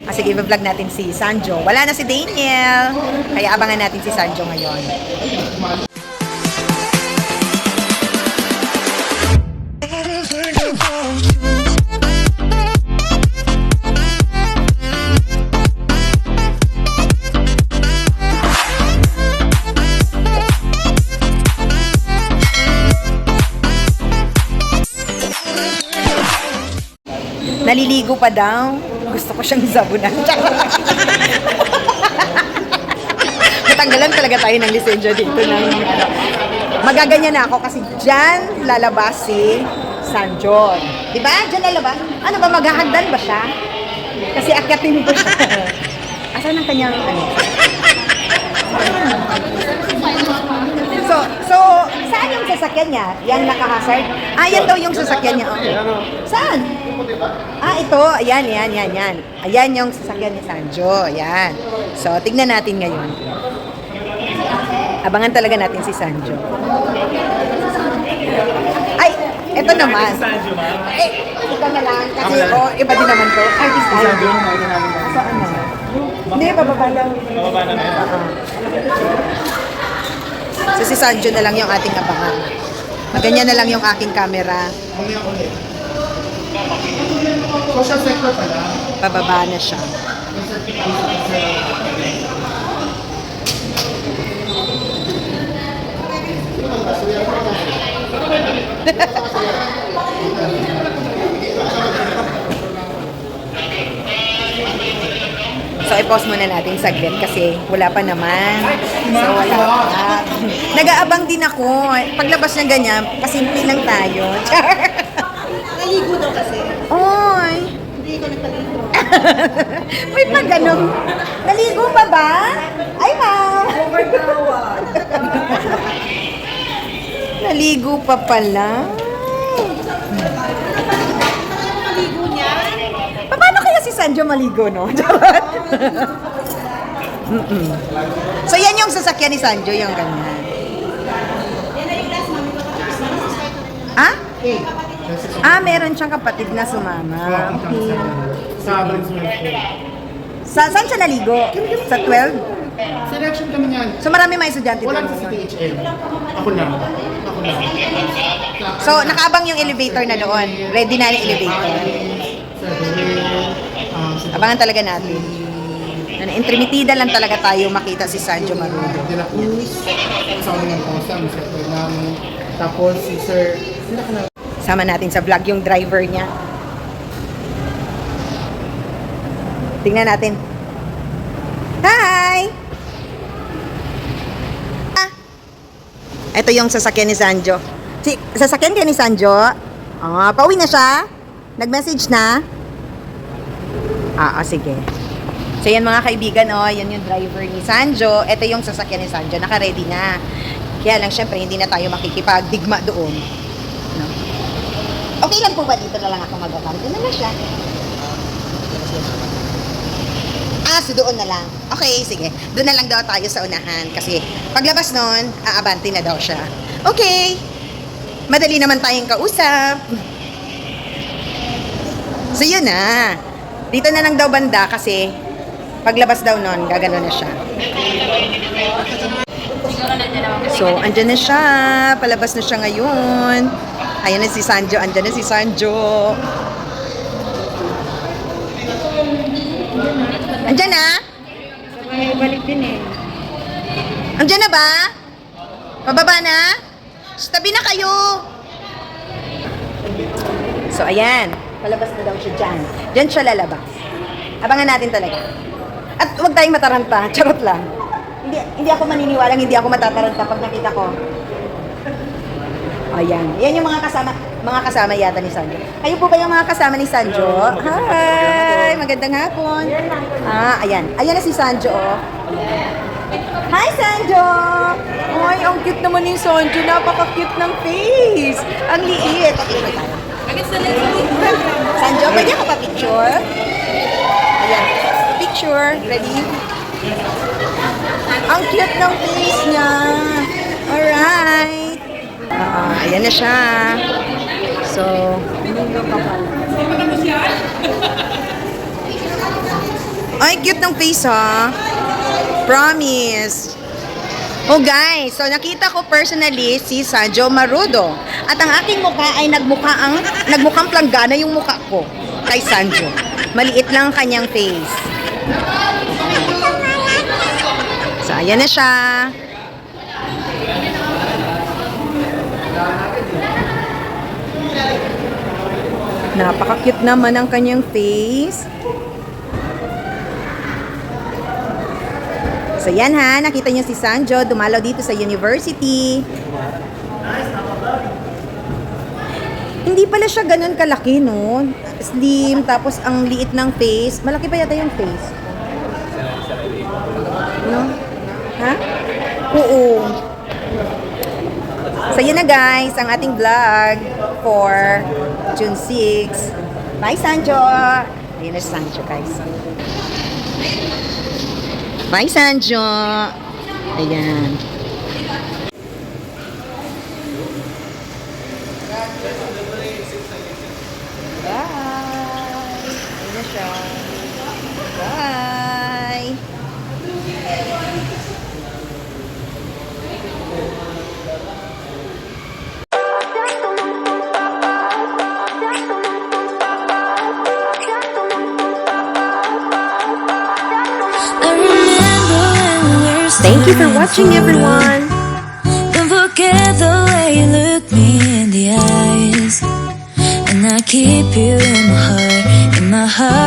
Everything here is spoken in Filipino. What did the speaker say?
Kasi i-vlog natin si Sanjo. Wala na si Daniel. Kaya abangan natin si Sanjo ngayon. Naliligo pa daw. Gusto ko siyang sabunan. Matanggalan talaga tayo ng lisensya dito. Magaganyan na ako kasi dyan lalabas si San John. Diba? Dyan lalabas. Ano ba, maghahagdan ba siya? Kasi akyatin ko siya. Asan ang kanyang ano? So, saan yung sasakyan niya? Yan naka-hazard? Ah, yan daw yung sasakyan niya. Okay. Saan? Ah, ito. Ayan. Ayan yung sasakyan ni Sanjo. Ayan. So, tignan natin ngayon. Abangan talaga natin si Sanjo. Ay, ito naman. Eh, ito na lang. Kasi, iba din naman to. Artist tayo. So, ano? Hindi, bababa lang. Bababa na ngayon. So, si Sanjo na lang yung ating abangan. Maganyan na lang yung aking camera. Social sector pala. Pababa na siya. So, i-pause muna natin saglit kasi wala pa naman. So, wala pa. Nag-aabang din ako. Paglabas niya ganyan, pasimple lang tayo. Naligo daw kasi. Oy! Hindi ko nagpaligo. May pag ganun. Naligo pa ba? Ay, ma'am! Overtawad. Naligo pa pala. Naligo niya. Paano kaya si Sanjo maligo, no? So, yan yung sasakyan ni Sanjo, yung ganyan. Ah? Ah, meron siyang kapatid na sumama. Okay. Sa Abrandsman. Saan siya naligo? Sa 12? Selection kami niyan. So, marami mga estudyante Wala doon. sa CTHM. Ako na. So, nakaabang yung elevator na doon. Ready na yung elevator. Abangan talaga natin. Intermitida lang talaga tayo makita si Sanjo Marudo. De La Cruz. Kasama ng Kosa. Mr. Fernando. Tapos si Sir. Sila ka na. Sama natin sa vlog yung driver niya. Tingnan natin. Hi! Ah! Ito yung sasakyan ni Sanjo. Sasakyan kayo ni Sanjo? Ah, pauwi na siya? Nag-message na? Sige. So yan mga kaibigan, yan yung driver ni Sanjo. Ito yung sasakyan ni Sanjo. Naka-ready na. Kaya lang, syempre, hindi na tayo makikipagdigma doon. No? Okay lang po ba dito na lang ako mag-account? Doon na siya. So doon na lang. Okay, sige. Doon na lang daw tayo sa unahan. Kasi paglabas nun, aabante na daw siya. Okay. Madali naman tayong kausap. So yun na. Dito na lang daw banda kasi paglabas daw nun, gagano na siya. So, andyan na siya. Palabas na siya ngayon. Ayan na si Sanjo. Andyan na si Sanjo. Andyan na? Balik din eh. Andyan na ba? Pababa na? Tabi na kayo. So, ayan. Palabas na daw siya dyan. Dyan siya lalabas. Abangan natin talaga. At huwag tayong mataranta. Charot lang. Hindi ako maniniwalang hindi ako matataranta pag nakita ko. Ayan. Yan yung mga kasama yata ni Sanjo. Kayo po ba yung mga kasama ni Sanjo? Hi! Magandang hapon. Ayan. Ayan na si Sanjo, oh. Hi, Sanjo! Ay, ang cute naman ni Sanjo. Napaka-cute ng face. Ang liit. Sanjo, pwede ako pa-picture? Ayan. Picture. Ready? Ang cute ng face niya. Alright. Ayan na siya. So, Ay, cute ng face ha. Promise. Oh guys, so nakita ko personally si Sanjo Marudo. At ang aking mukha ay nagmukhang planggana yung mukha ko kay Sanjo. Maliit lang ang kanyang face. So, ayan na siya. Napaka-cute naman ang kanyang face. So yan ha, nakita niyo si Sanjo, dumalaw dito sa university. Hindi pala siya ganun kalaki, no? Slim, tapos ang liit ng face. Malaki pa yata yung face. No? Ha? Oo. So yun na guys, ang ating vlog for June 6. Bye Sanjo! Ayun na si Sanjo guys. Bye, Sanjo! Ayan. Bye! Ayan na siya. Bye! Thank you for watching, everyone. Don't forget the way you look me in the eyes, and I keep you in my heart, in my heart.